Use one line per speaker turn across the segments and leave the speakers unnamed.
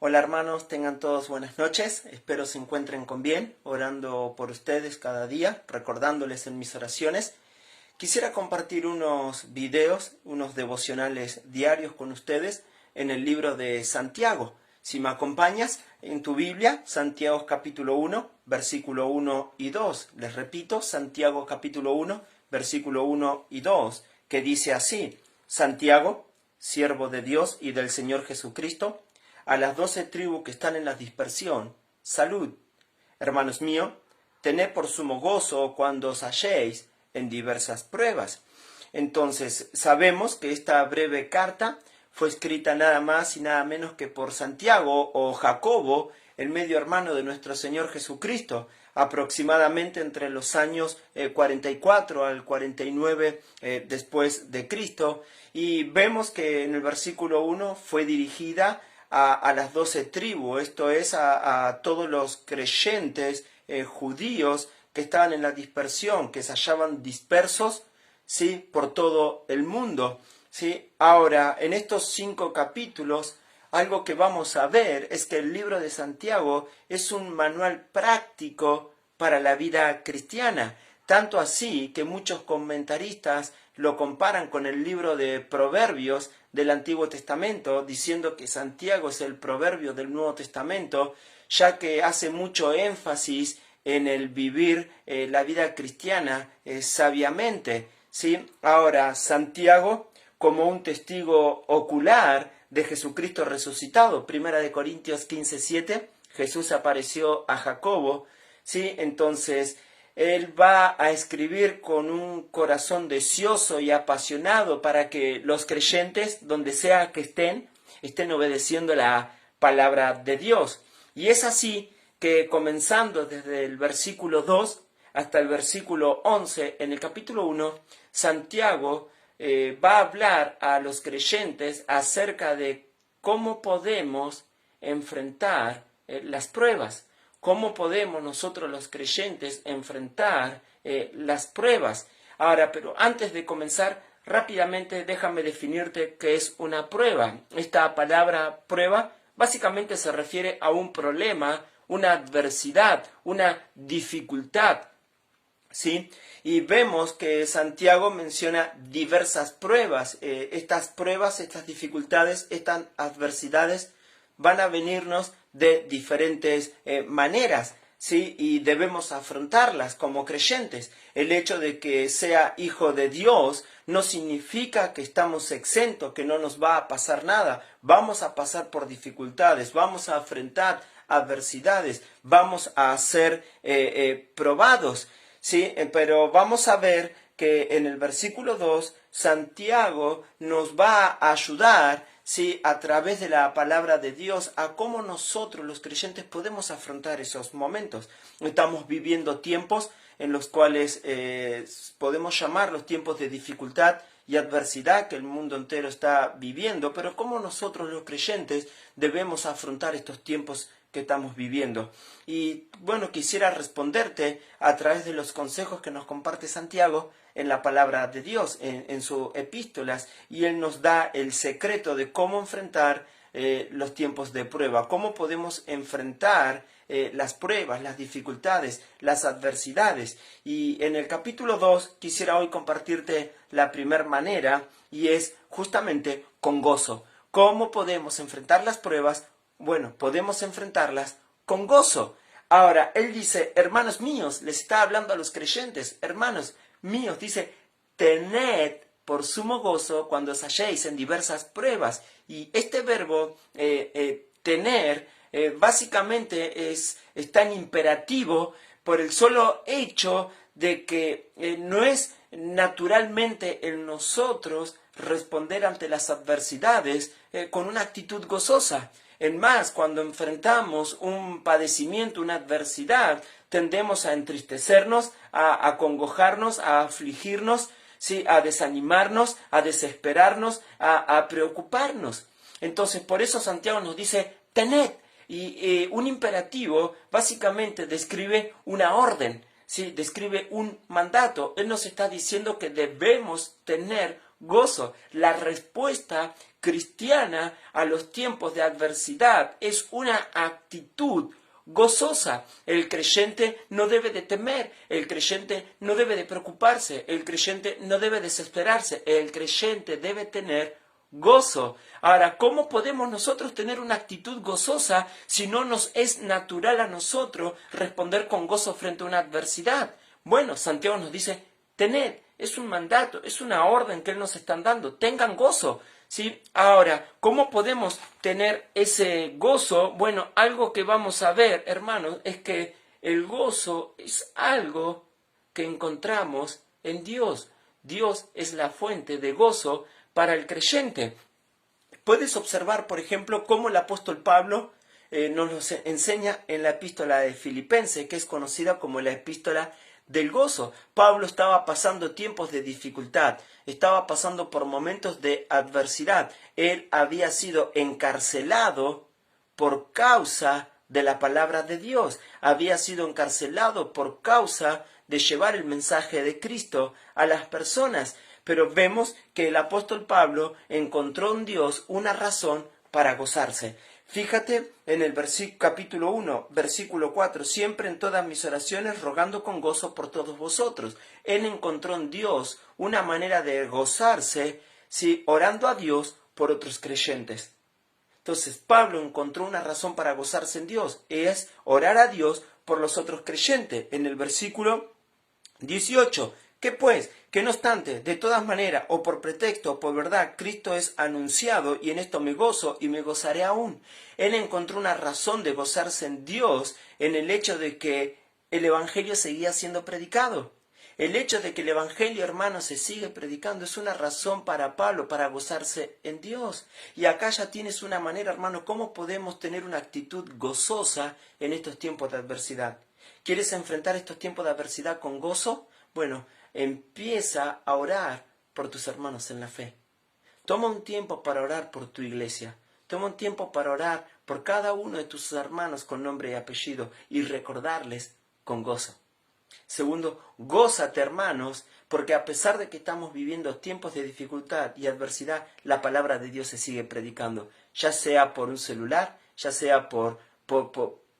Hola hermanos, tengan todos buenas noches, espero se encuentren con bien, orando por ustedes cada día, recordándoles en mis oraciones. Quisiera compartir unos videos, unos devocionales diarios con ustedes en el libro de Santiago. Si me acompañas en tu Biblia, Santiago capítulo 1, versículo 1 y 2. Les repito, Santiago capítulo 1, versículo 1 y 2, que dice así: Santiago, siervo de Dios y del Señor Jesucristo, a las 12 tribus que están en la dispersión, salud. Hermanos míos, tened por sumo gozo cuando os halléis en diversas pruebas. Entonces, sabemos que esta breve carta fue escrita nada más y nada menos que por Santiago o Jacobo, el medio hermano de nuestro Señor Jesucristo, aproximadamente entre los años 44 al 49 después de Cristo. Y vemos que en el versículo 1 fue dirigida a las 12 tribus, esto es, a todos los creyentes judíos que estaban en la dispersión, que se hallaban dispersos, ¿sí?, por todo el mundo, ¿sí? Ahora, en estos 5 capítulos, algo que vamos a ver es que el libro de Santiago es un manual práctico para la vida cristiana, tanto así que muchos comentaristas lo comparan con el libro de Proverbios del Antiguo Testamento, diciendo que Santiago es el proverbio del Nuevo Testamento, ya que hace mucho énfasis en el vivir la vida cristiana sabiamente, ¿sí? Ahora, Santiago, como un testigo ocular de Jesucristo resucitado, 1 Corintios 15:7, Jesús apareció a Jacobo, ¿sí? Entonces, él va a escribir con un corazón deseoso y apasionado para que los creyentes, donde sea que estén obedeciendo la palabra de Dios. Y es así que, comenzando desde el versículo 2 hasta el versículo 11, en el capítulo 1, Santiago va a hablar a los creyentes acerca de cómo podemos enfrentar las pruebas. ¿Cómo podemos nosotros los creyentes enfrentar las pruebas? Ahora, pero antes de comenzar, rápidamente déjame definirte qué es una prueba. Esta palabra prueba básicamente se refiere a un problema, una adversidad, una dificultad, ¿sí? Y vemos que Santiago menciona diversas pruebas. Estas pruebas, estas dificultades, estas adversidades van a venirnos de diferentes maneras, ¿sí? Y debemos afrontarlas como creyentes. El hecho de que sea hijo de Dios no significa que estamos exentos, que no nos va a pasar nada. Vamos a pasar por dificultades, vamos a enfrentar adversidades, vamos a ser probados, ¿sí? Pero vamos a ver que en el versículo 2, Santiago nos va a ayudar, ¿sí?, a través de la palabra de Dios, a cómo nosotros los creyentes podemos afrontar esos momentos. Estamos viviendo tiempos en los cuales podemos llamar los tiempos de dificultad y adversidad que el mundo entero está viviendo, pero cómo nosotros los creyentes debemos afrontar estos tiempos que estamos viviendo. Y bueno, quisiera responderte a través de los consejos que nos comparte Santiago en la palabra de Dios, en sus epístolas, y él nos da el secreto de cómo enfrentar los tiempos de prueba, cómo podemos enfrentar las pruebas, las dificultades, las adversidades. Y en el capítulo 2 quisiera hoy compartirte la primera manera, y es justamente con gozo. ¿Cómo podemos enfrentar las pruebas? Bueno, podemos enfrentarlas con gozo. Ahora, él dice, hermanos míos, les está hablando a los creyentes, hermanos míos, dice, tened por sumo gozo cuando os halléis en diversas pruebas. Y este verbo, tener, básicamente está en imperativo por el solo hecho de que no es naturalmente en nosotros responder ante las adversidades con una actitud gozosa. En más, cuando enfrentamos un padecimiento, una adversidad, tendemos a entristecernos, a acongojarnos, a afligirnos, ¿sí?, a desanimarnos, a desesperarnos, a preocuparnos. Entonces, por eso Santiago nos dice, tened. Y un imperativo básicamente describe una orden, ¿sí?, describe un mandato. Él nos está diciendo que debemos tener gozo. La respuesta cristiana a los tiempos de adversidad es una actitud gozosa. El creyente no debe de temer, el creyente no debe de preocuparse, el creyente no debe desesperarse, el creyente debe tener gozo. Ahora, ¿cómo podemos nosotros tener una actitud gozosa si no nos es natural a nosotros responder con gozo frente a una adversidad? Bueno, Santiago nos dice, tened, es un mandato, es una orden que Él nos está dando, tengan gozo. ¿Sí? Ahora, ¿cómo podemos tener ese gozo? Bueno, algo que vamos a ver, hermanos, es que el gozo es algo que encontramos en Dios. Dios es la fuente de gozo para el creyente. Puedes observar, por ejemplo, cómo el apóstol Pablo nos lo enseña en la epístola de Filipenses, que es conocida como la epístola del gozo. Pablo estaba pasando tiempos de dificultad, estaba pasando por momentos de adversidad. Él había sido encarcelado por causa de la palabra de Dios. Había sido encarcelado por causa de llevar el mensaje de Cristo a las personas. Pero vemos que el apóstol Pablo encontró en Dios una razón para gozarse. Fíjate en el capítulo 1, versículo 4, siempre en todas mis oraciones rogando con gozo por todos vosotros. Él encontró en Dios una manera de gozarse, ¿sí? Orando a Dios por otros creyentes. Entonces Pablo encontró una razón para gozarse en Dios, es orar a Dios por los otros creyentes. En el versículo 18, ¿qué pues? Que no obstante, de todas maneras, o por pretexto o por verdad, Cristo es anunciado, y en esto me gozo y me gozaré aún. Él encontró una razón de gozarse en Dios en el hecho de que el Evangelio seguía siendo predicado. El hecho de que el Evangelio, hermanos, se sigue predicando es una razón para Pablo para gozarse en Dios. Y acá ya tienes una manera, hermano, cómo podemos tener una actitud gozosa en estos tiempos de adversidad. ¿Quieres enfrentar estos tiempos de adversidad con gozo? Bueno, empieza a orar por tus hermanos en la fe. Toma un tiempo para orar por tu iglesia. Toma un tiempo para orar por cada uno de tus hermanos con nombre y apellido y recordarles con gozo. Segundo, gózate, hermanos, porque a pesar de que estamos viviendo tiempos de dificultad y adversidad, la palabra de Dios se sigue predicando, ya sea por un celular, ya sea por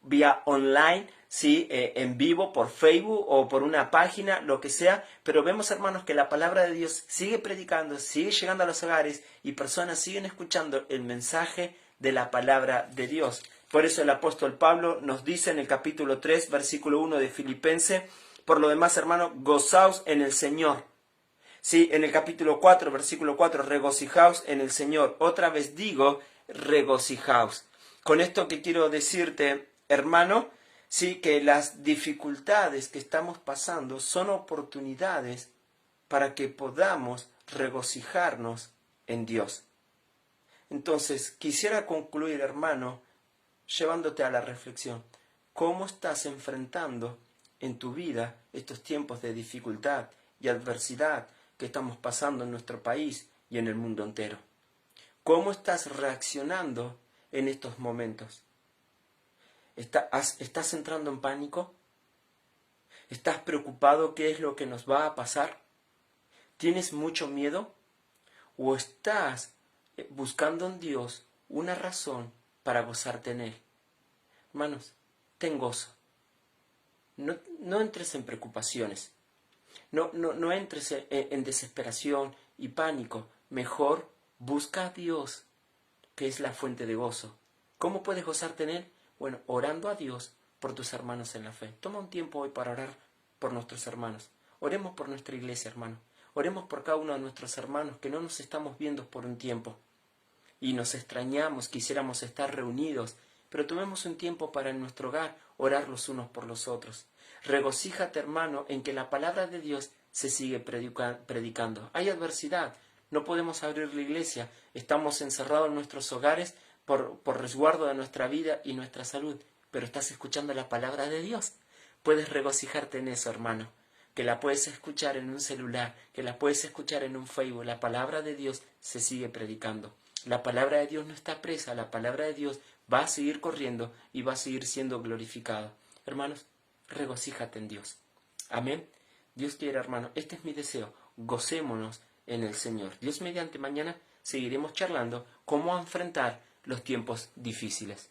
vía online, ¿sí? En vivo, por Facebook o por una página, lo que sea, pero vemos, hermanos, que la palabra de Dios sigue predicando, sigue llegando a los hogares y personas siguen escuchando el mensaje de la palabra de Dios. Por eso el apóstol Pablo nos dice en el capítulo 3, versículo 1 de Filipenses, por lo demás, hermanos, gozaos en el Señor. Sí, en el capítulo 4, versículo 4, regocijaos en el Señor. Otra vez digo, regocijaos. Con esto que quiero decirte, hermano, sí, que las dificultades que estamos pasando son oportunidades para que podamos regocijarnos en Dios. Entonces, quisiera concluir, hermano, llevándote a la reflexión. ¿Cómo estás enfrentando en tu vida estos tiempos de dificultad y adversidad que estamos pasando en nuestro país y en el mundo entero? ¿Cómo estás reaccionando en estos momentos? ¿Estás entrando en pánico? ¿Estás preocupado qué es lo que nos va a pasar? ¿Tienes mucho miedo? ¿O estás buscando en Dios una razón para gozarte en Él? Hermanos, ten gozo. No entres en preocupaciones. No entres en desesperación y pánico. Mejor busca a Dios, que es la fuente de gozo. ¿Cómo puedes gozarte en Él? Bueno, orando a Dios por tus hermanos en la fe. Toma un tiempo hoy para orar por nuestros hermanos. Oremos por nuestra iglesia, hermano. Oremos por cada uno de nuestros hermanos que no nos estamos viendo por un tiempo. Y nos extrañamos, quisiéramos estar reunidos, pero tomemos un tiempo para en nuestro hogar orar los unos por los otros. Regocíjate, hermano, en que la palabra de Dios se sigue predicando. Hay adversidad, no podemos abrir la iglesia, estamos encerrados en nuestros hogares por resguardo de nuestra vida y nuestra salud, pero estás escuchando la palabra de Dios. Puedes regocijarte en eso, hermano, que la puedes escuchar en un celular, que la puedes escuchar en un Facebook. La palabra de Dios se sigue predicando. La palabra de Dios no está presa, la palabra de Dios va a seguir corriendo y va a seguir siendo glorificada. Hermanos, regocíjate en Dios. Amén. Dios quiera, hermano, este es mi deseo. Gocémonos en el Señor. Dios mediante, mañana seguiremos charlando cómo enfrentar los tiempos difíciles.